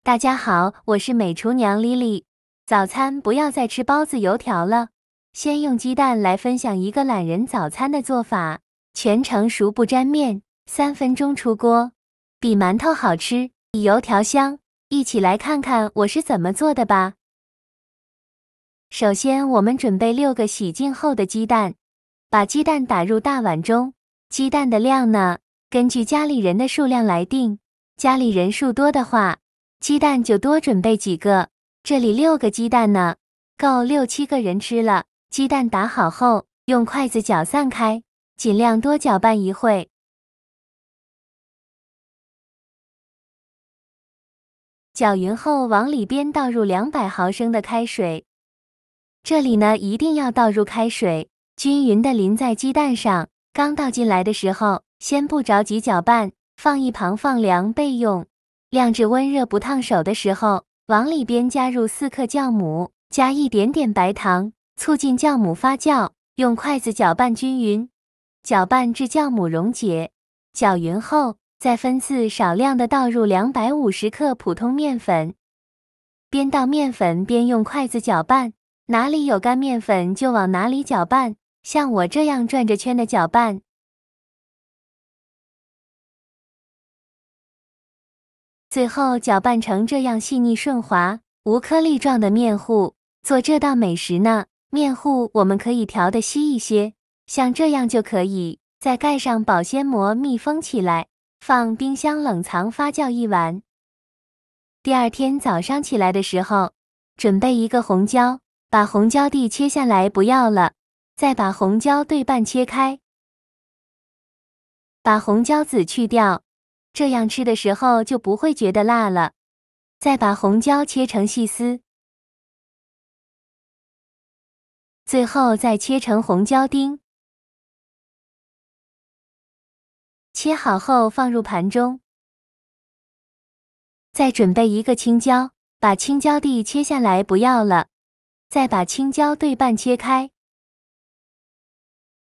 大家好，我是美厨娘 Lily。早餐不要再吃包子油条了，先用鸡蛋来分享一个懒人早餐的做法，全程熟不粘面，3分钟出锅，比馒头好吃，比油条香。一起来看看我是怎么做的吧。首先，我们准备6个洗净后的鸡蛋，把鸡蛋打入大碗中。鸡蛋的量呢，根据家里人的数量来定，家里人数多的话，鸡蛋就多准备几个。这里6个鸡蛋呢，够6、7个人吃了。鸡蛋打好后，用筷子搅散开，尽量多搅拌一会。搅匀后，往里边倒入200毫升的开水。这里呢，一定要倒入开水，均匀的淋在鸡蛋上。刚倒进来的时候，先不着急搅拌，放一旁放凉备用。晾至温热不烫手的时候，往里边加入4克酵母，加一点点白糖，促进酵母发酵，用筷子搅拌均匀，搅拌至酵母溶解。搅匀后，再分次少量的倒入250克普通面粉，边倒面粉边用筷子搅拌，哪里有干面粉就往哪里搅拌，像我这样转着圈的搅拌。最后搅拌成这样细腻顺滑、无颗粒状的面糊。做这道美食呢，面糊我们可以调得稀一些，像这样就可以。再盖上保鲜膜密封起来，放冰箱冷藏发酵1晚。第二天早上起来的时候，准备一个红椒，把红椒蒂切下来不要了，再把红椒对半切开，把红椒籽去掉。这样吃的时候就不会觉得辣了。再把红椒切成细丝，最后再切成红椒丁。切好后放入盘中。再准备一个青椒，把青椒蒂切下来不要了，再把青椒对半切开，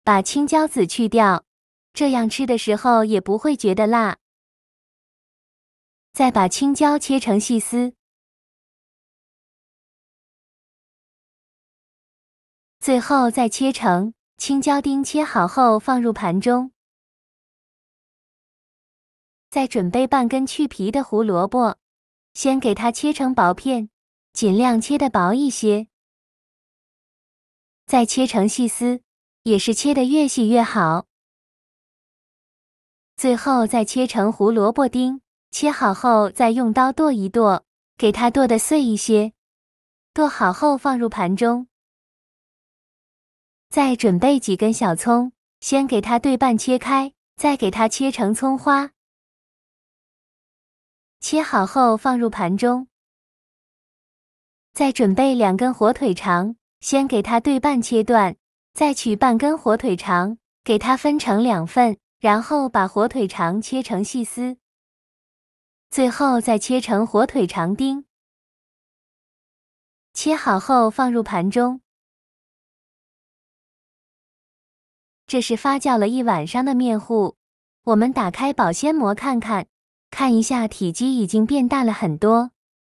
把青椒籽去掉，这样吃的时候也不会觉得辣。再把青椒切成细丝，最后再切成青椒丁，切好后放入盘中。再准备半根去皮的胡萝卜，先给它切成薄片，尽量切得薄一些。再切成细丝，也是切得越细越好。最后再切成胡萝卜丁。切好后再用刀剁一剁，给它剁得碎一些。剁好后放入盘中。再准备几根小葱，先给它对半切开，再给它切成葱花。切好后放入盘中。再准备2根火腿肠，先给它对半切断，再取半根火腿肠，给它分成2份，然后把火腿肠切成细丝。最后再切成火腿肠丁，切好后放入盘中。这是发酵了1晚上的面糊，我们打开保鲜膜看看，看一下体积已经变大了很多，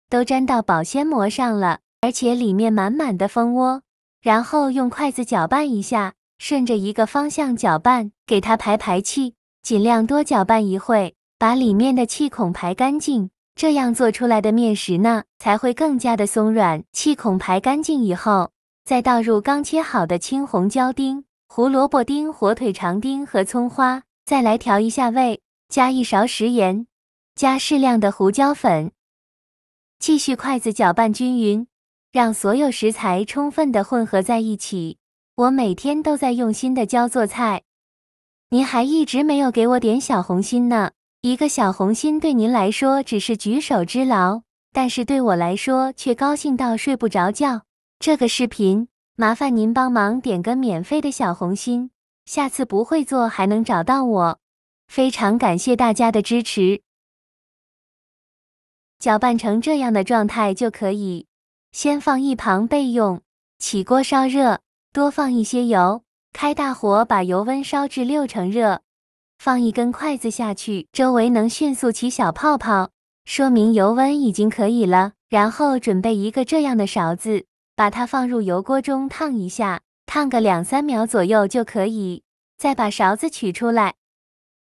都粘到保鲜膜上了，而且里面满满的蜂窝。然后用筷子搅拌一下，顺着一个方向搅拌，给它排气，尽量多搅拌一会，把里面的气孔排干净，这样做出来的面食呢，才会更加的松软。气孔排干净以后，再倒入刚切好的青红椒丁、胡萝卜丁、火腿肠丁和葱花，再来调一下味，加1勺食盐，加适量的胡椒粉，继续筷子搅拌均匀，让所有食材充分的混合在一起。我每天都在用心的教做菜，您还一直没有给我点小红心呢。1个小红心对您来说只是举手之劳，但是对我来说却高兴到睡不着觉。这个视频，麻烦您帮忙点个免费的小红心，下次不会做还能找到我。非常感谢大家的支持。搅拌成这样的状态就可以，先放一旁备用。起锅烧热，多放一些油，开大火把油温烧至60%热。放1根筷子下去，周围能迅速起小泡泡，说明油温已经可以了。然后准备一个这样的勺子，把它放入油锅中烫一下，烫个2-3秒左右就可以。再把勺子取出来，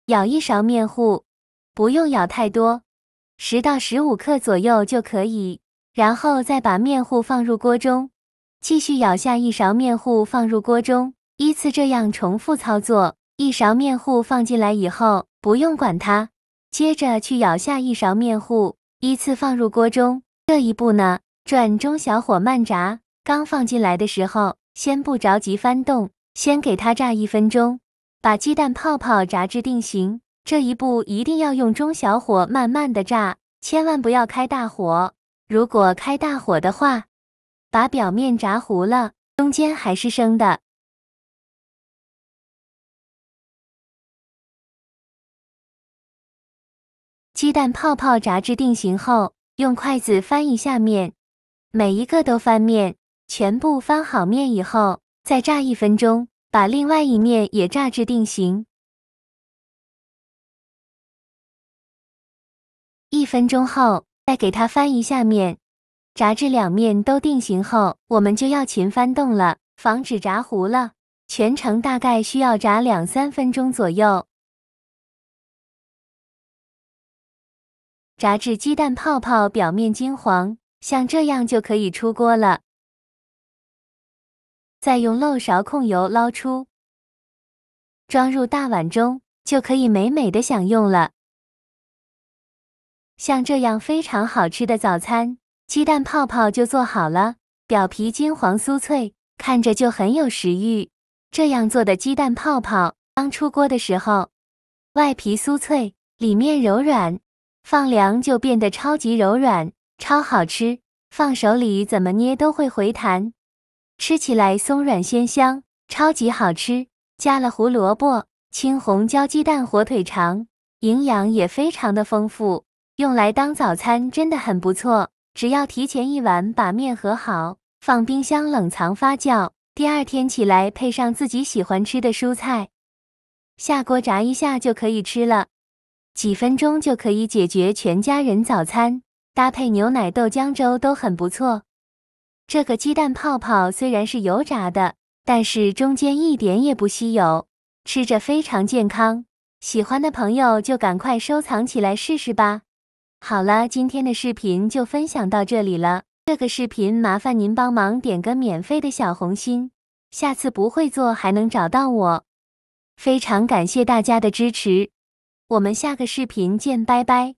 舀1勺面糊，不用舀太多，10到15克左右就可以。然后再把面糊放入锅中，继续舀下1勺面糊放入锅中，依次这样重复操作。1勺面糊放进来以后，不用管它，接着去舀下1勺面糊，依次放入锅中。这一步呢，转中小火慢炸。刚放进来的时候，先不着急翻动，先给它炸1分钟，把鸡蛋泡泡炸至定型。这一步一定要用中小火慢慢的炸，千万不要开大火。如果开大火的话，把表面炸糊了，中间还是生的。鸡蛋泡泡炸至定型后，用筷子翻一下面，每一个都翻面，全部翻好面以后，再炸1分钟，把另外一面也炸至定型。1分钟后，再给它翻一下面，炸至2面都定型后，我们就要勤翻动了，防止炸糊了。全程大概需要炸2-3分钟左右。炸至鸡蛋泡泡表面金黄，像这样就可以出锅了。再用漏勺控油捞出，装入大碗中，就可以美美的享用了。像这样非常好吃的早餐，鸡蛋泡泡就做好了，表皮金黄酥脆，看着就很有食欲。这样做的鸡蛋泡泡，刚出锅的时候，外皮酥脆，里面柔软。放凉就变得超级柔软，超好吃，放手里怎么捏都会回弹，吃起来松软鲜香，超级好吃。加了胡萝卜、青红椒鸡蛋火腿肠，营养也非常的丰富，用来当早餐真的很不错。只要提前1晚把面和好，放冰箱冷藏发酵，第2天起来配上自己喜欢吃的蔬菜，下锅炸一下就可以吃了。几分钟就可以解决全家人早餐，搭配牛奶豆浆粥都很不错。这个鸡蛋泡泡虽然是油炸的，但是中间一点也不吸油，吃着非常健康。喜欢的朋友就赶快收藏起来试试吧。好了，今天的视频就分享到这里了。这个视频麻烦您帮忙点个免费的小红心，下次不会做还能找到我。非常感谢大家的支持。我们下个视频见，拜拜。